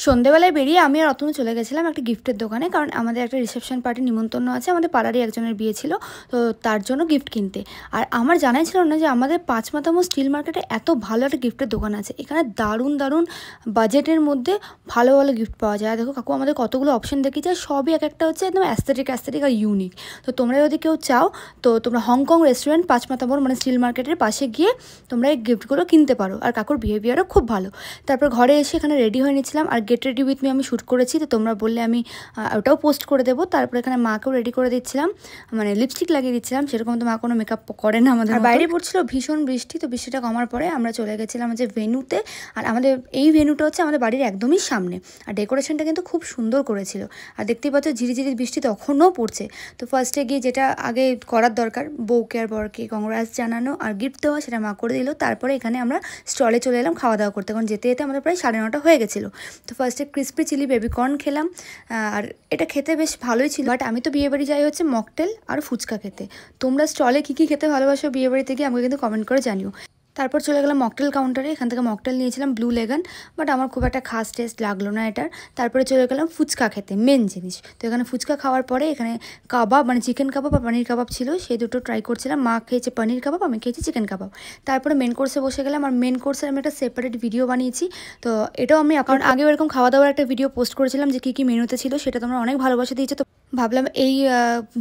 সন্ধ্যেবেলায় বেরিয়ে আমি আর অতনু চলে গেছিলাম একটা গিফটের দোকানে, কারণ আমাদের একটা রিসেপশন পার্টি নিমন্ত্রণ আছে, আমাদের পাড়ারই একজনের বিয়ে ছিল, তো তার জন্য গিফট কিনতে। আর আমার জানাই ছিল না যে আমাদের পাঁচমাথামো স্টিল মার্কেটে এত ভালো একটা গিফটের দোকান আছে। এখানে দারুণ দারুণ বাজেটের মধ্যে ভালো ভালো গিফট পাওয়া যায়। দেখো কাকু আমাদের কতগুলো অপশন দেখি যায়, সবই এক একটা হচ্ছে একদম অ্যাস্থেটিক আর ইউনিক। তো তোমরা যদি কেউ চাও তো তোমরা হংকং রেস্টুরেন্ট পাঁচমাথামোর মানে স্টিল মার্কেটের পাশে গিয়ে তোমরা এই গিফটগুলো কিনতে পারো। আর কাকুর বিহেভিয়ারও খুব ভালো। তারপর ঘরে এসে এখানে রেডি হয়ে নিচ্ছিলাম, আর গেট রেডি উইথ মি আমি শ্যুট করেছি, তো তোমরা বললে আমি ওটাও পোস্ট করে দেবো। তারপর এখানে মাকেও রেডি করে দিচ্ছিলাম, মানে লিপস্টিক লাগিয়ে দিচ্ছিলাম, সেরকম তো মা কোনো মেকআপ করে না আমাদের। আর বাইরে পড়ছিল ভীষণ বৃষ্টি, তো বৃষ্টিটা কমার পরে আমরা চলে গেছিলাম যে ভেন্যুতে। আর আমাদের এই ভেন্যুটা হচ্ছে আমাদের বাড়ির একদমই সামনে, আর ডেকোরেশনটা কিন্তু খুব সুন্দর করেছিল। আর দেখতেই পাচ্ছ ঝিরিঝিরি বৃষ্টি তখনও পড়ছে। তো ফার্স্টে গিয়ে যেটা আগে করার দরকার, বউকে আর বরকে কংগ্রেস জানানো আর গিফট দেওয়া, সেটা মা করে দিল। তারপরে এখানে আমরা স্টলে চলে এলাম খাওয়া দাওয়া করতে, কারণ যেতে যেতে আমাদের প্রায় 9:30 হয়ে গেছিলো। তো ফার্স্টে ক্রিসপি চিলি বেবিকর্ন খেলাম, আর এটা খেতে বেশ ভালোই ছিল। বাট আমি তো বিয়েবাড়ি যাই হচ্ছে মকটেল আর ফুচকা খেতে। তোমরা স্টলে কী কী খেতে ভালোবাসো বিয়েবাড়িতে গিয়ে আমাকে কিন্তু কমেন্ট করে জানিও। তারপর চলে গেলাম মকটেল কাউন্টারে, এখান থেকে মকটেল নিয়েছিলাম ব্লু লেগান, বাট আমার খুব একটা খাস টেস্ট লাগলো না এটার। তারপরে চলে গেলাম ফুচকা খেতে, মেন জিনিস। তো এখানে ফুচকা খাওয়ার পরে এখানে কাবাব মানে চিকেন কাবাব আর পনির কাবাব ছিল, সেই দুটো ট্রাই করছিলাম। মা খেয়েছে পনির কাবাব, আমি খেয়েছি চিকেন কাবাব। তারপরে মেন কোর্সে বসে গেলাম, আর মেন কোর্সের আমি একটা সেপারেট ভিডিও বানিয়েছি। তো এটাও আমি কারণ আগেও এরকম খাওয়া দাওয়ার একটা ভিডিও পোস্ট করেছিলাম যে কী কী মেনুতে ছিল, সেটা তোমরা অনেক ভালোবাসা দিয়েছো। তো ভাবলাম এই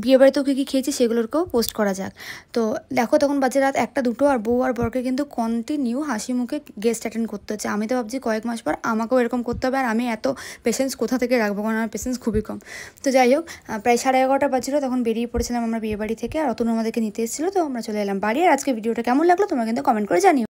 বিয়েবাড়িতেও কী কী খেয়েছি সেগুলোকেও পোস্ট করা যাক। তো দেখো তখন বাজে রাত 1-2, আর বউ আর বরকে কিন্তু কন্টিনিউ হাসি মুখে গেস্ট অ্যাটেন্ড করতে হচ্ছে। আমি তো ভাবছি কয়েক মাস পর আমাকেও এরকম করতে হবে, আর আমি এত পেশেন্স কোথা থেকে রাখবো, কারণ আমার পেশেন্স খুবই কম। তো যাই হোক, প্রায় 11:30 বাজছিল, তখন বেরিয়ে পড়েছিলাম আমরা বিয়েবাড়ি থেকে, আর অতনু আমাদেরকে নিতে এসেছিলো। তো আমরা চলে এলাম বাড়ি। আর আজকে ভিডিওটা কেমন লাগলো তোমরা কিন্তু কমেন্ট করে জানিও।